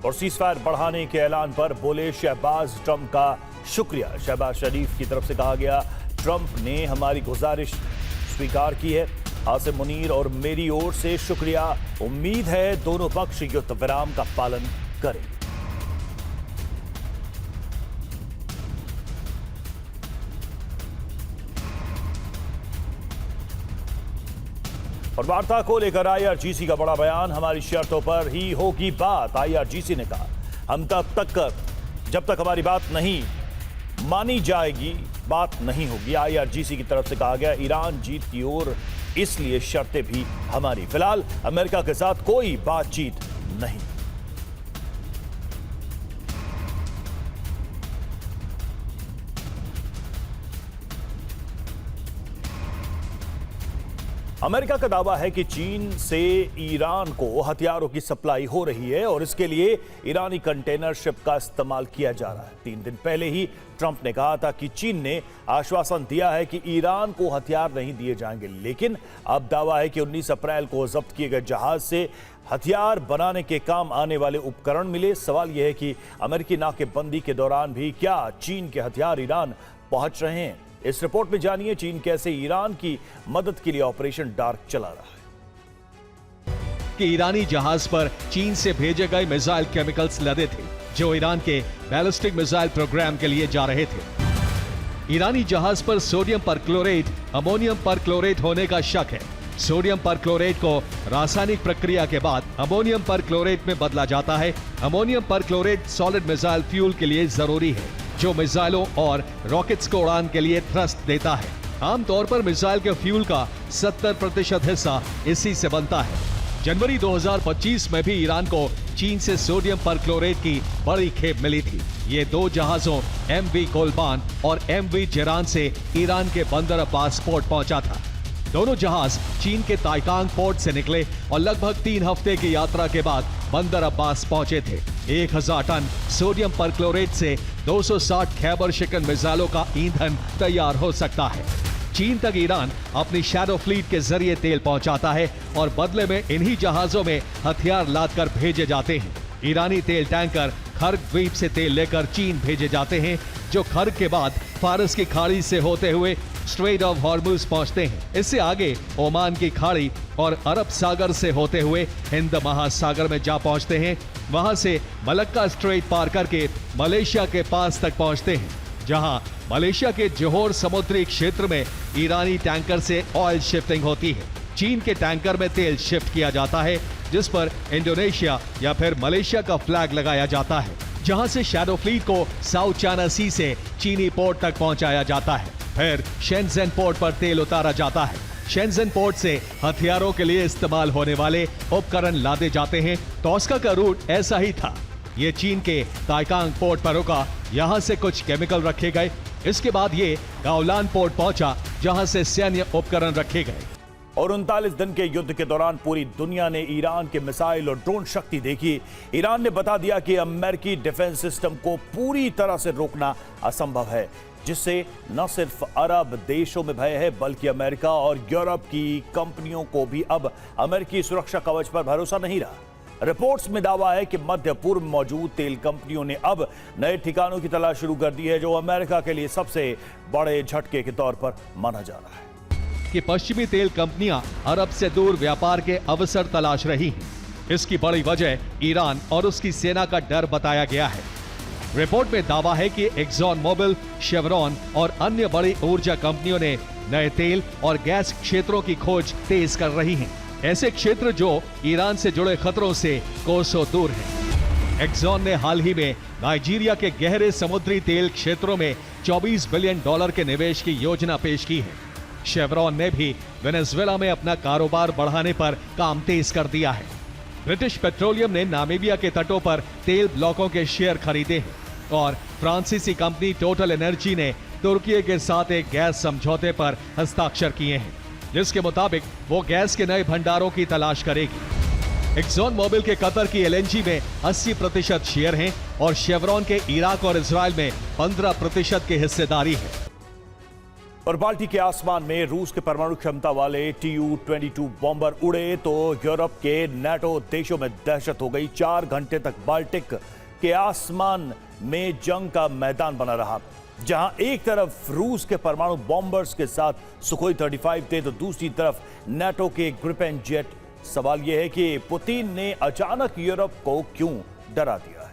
और सीजफायर बढ़ाने के ऐलान पर बोले शहबाज ट्रंप का शुक्रिया। शहबाज शरीफ की तरफ से कहा गया, ट्रंप ने हमारी गुजारिश स्वीकार की है। आसिम मुनीर और मेरी ओर से शुक्रिया। उम्मीद है दोनों पक्ष युद्ध विराम का पालन करेंगे। और वार्ता को लेकर आईआरजीसी का बड़ा बयान, हमारी शर्तों पर ही होगी बात। आईआरजीसी ने कहा, हम जब तक हमारी बात नहीं मानी जाएगी, बात नहीं होगी। आईआरजीसी की तरफ से कहा गया, ईरान जीत की ओर, इसलिए शर्तें भी हमारी। फिलहाल अमेरिका के साथ कोई बातचीत नहीं। अमेरिका का दावा है कि चीन से ईरान को हथियारों की सप्लाई हो रही है और इसके लिए ईरानी कंटेनर शिप का इस्तेमाल किया जा रहा है। 3 दिन पहले ही ट्रंप ने कहा था कि चीन ने आश्वासन दिया है कि ईरान को हथियार नहीं दिए जाएंगे, लेकिन अब दावा है कि 19 अप्रैल को जब्त किए गए जहाज से हथियार बनाने के काम आने वाले उपकरण मिले। सवाल यह है कि अमेरिकी नाकेबंदी के दौरान भी क्या चीन के हथियार ईरान पहुंच रहे हैं। इस रिपोर्ट में जानिए, चीन कैसे ईरान की मदद के लिए ऑपरेशन डार्क चला रहा है। कि ईरानी जहाज पर चीन से भेजे गए मिसाइल केमिकल्स लदे थे, जो ईरान के बैलिस्टिक मिसाइल प्रोग्राम के लिए जा रहे थे। ईरानी जहाज पर सोडियम परक्लोरेट, अमोनियम परक्लोरेट होने का शक है। सोडियम परक्लोरेट को रासायनिक प्रक्रिया के बाद अमोनियम परक्लोरेट में बदला जाता है। Ammonium perchlorate solid missile fuel के लिए जरूरी है, जो मिसाइलों और रॉकेट्स को उड़ान के लिए थ्रस्ट देता है। आमतौर पर मिसाइल के फ्यूल का 70% हिस्सा इसी से बनता है। जनवरी 2025 में भी ईरान को चीन से सोडियम परक्लोरेट की बड़ी खेप मिली थी। ये 2 जहाजों MV कोलबान और MV जेरान से ईरान के बंदर अब्बास पोर्ट पहुंचा था। दोनों जहाज चीन के ताइकांग पोर्ट से निकले और लगभग 3 हफ्ते की यात्रा के बाद बंदर अब्बास पहुंचे थे। 1000 टन सोडियम परक्लोरेट से 260 खैबर शिकन मिसाइलों का ईंधन तैयार हो सकता है। चीन तक ईरान अपनी शैडो फ्लीट के जरिए तेल पहुंचाता है और बदले में इन्हीं जहाजों में हथियार लादकर भेजे जाते हैं। ईरानी तेल टैंकर खर्ग द्वीप से तेल लेकर चीन भेजे जाते हैं, जो खर्ग के बाद फारस की खाड़ी से होते हुए स्ट्रेट ऑफ हॉर्मुज पहुंचते हैं। इससे आगे ओमान की खाड़ी और अरब सागर से होते हुए हिंद महासागर में जा पहुंचते हैं। वहां से मलक्का स्ट्रेट पार करके मलेशिया के पास तक पहुंचते हैं, जहां मलेशिया के जोहोर समुद्री क्षेत्र में ईरानी टैंकर से ऑयल शिफ्टिंग होती है। चीन के टैंकर में तेल शिफ्ट किया जाता है, जिस पर इंडोनेशिया या फिर मलेशिया का फ्लैग लगाया जाता है, जहां से शैडो फ्लीट को साउथ चाइना सी से चीनी पोर्ट तक पहुंचाया जाता है। फिर शेनज़ेन पोर्ट पर तेल उतारा जाता है। शेनज़ेन पोर्ट से हथियारों के लिए इस्तेमाल होने वाले उपकरण लादे जाते हैं। टॉस्का का रूट ऐसा ही था। ये चीन के ताइकांग पोर्ट पर रुका, यहां से कुछ केमिकल रखे गए। इसके बाद ये गाओलान पोर्ट पहुंचा, जहां से सैन्य उपकरण रखे गए। और 39 दिन के युद्ध के दौरान पूरी दुनिया ने ईरान के मिसाइल और ड्रोन शक्ति देखी। ईरान ने बता दिया कि अमेरिकी डिफेंस सिस्टम को पूरी तरह से रोकना असंभव है, जिससे न सिर्फ अरब देशों में भय है, बल्कि अमेरिका और यूरोप की कंपनियों को भी अब अमेरिकी सुरक्षा कवच पर भरोसा नहीं रहा। रिपोर्ट्स में दावा है कि मध्य पूर्व में मौजूद तेल कंपनियों ने अब नए ठिकानों की तलाश शुरू कर दी है, जो अमेरिका के लिए सबसे बड़े झटके के तौर पर माना जा रहा है। कि पश्चिमी तेल कंपनियां अरब से दूर व्यापार के अवसर तलाश रही हैं। इसकी बड़ी वजह ईरान और उसकी सेना का डर बताया गया है। रिपोर्ट में दावा है कि एक्सॉन मोबिल, शेवरॉन और अन्य बड़ी ऊर्जा कंपनियों ने नए तेल और गैस क्षेत्रों की खोज तेज कर रही हैं। ऐसे क्षेत्र जो ईरान से जुड़े खतरों से कोसों दूर हैं। एक्सॉन ने हाल ही में नाइजीरिया के गहरे समुद्री तेल क्षेत्रों में $24 बिलियन के निवेश की योजना पेश की है। शेवरॉन ने भी वेनेजुएला में अपना कारोबार बढ़ाने पर काम तेज कर दिया है। ब्रिटिश पेट्रोलियम ने नामीबिया के तटों पर तेल ब्लॉकों के शेयर खरीदे हैं और फ्रांसीसी कंपनी टोटल एनर्जी ने तुर्की के साथ एक गैस समझौते पर हस्ताक्षर किए हैं, जिसके मुताबिक वो गैस के नए भंडारों की तलाश करेगी। एक्सॉन मोबिल के कतर की LNG में 80% शेयर हैं और शेवरॉन के इराक और इजराइल में 15% की हिस्सेदारी है। और बाल्टिक के आसमान में रूस के परमाणु क्षमता वाले Tu-22 बॉम्बर उड़े तो यूरोप के नाटो देशों में दहशत हो गई। 4 घंटे तक बाल्टिक के आसमान में जंग का मैदान बना रहा, जहां एक तरफ रूस के परमाणु बॉम्बर्स के साथ सुखोई 35 थे तो दूसरी तरफ नाटो के ग्रिपेन जेट। सवाल यह है कि पुतिन ने अचानक यूरोप को क्यों डरा दिया।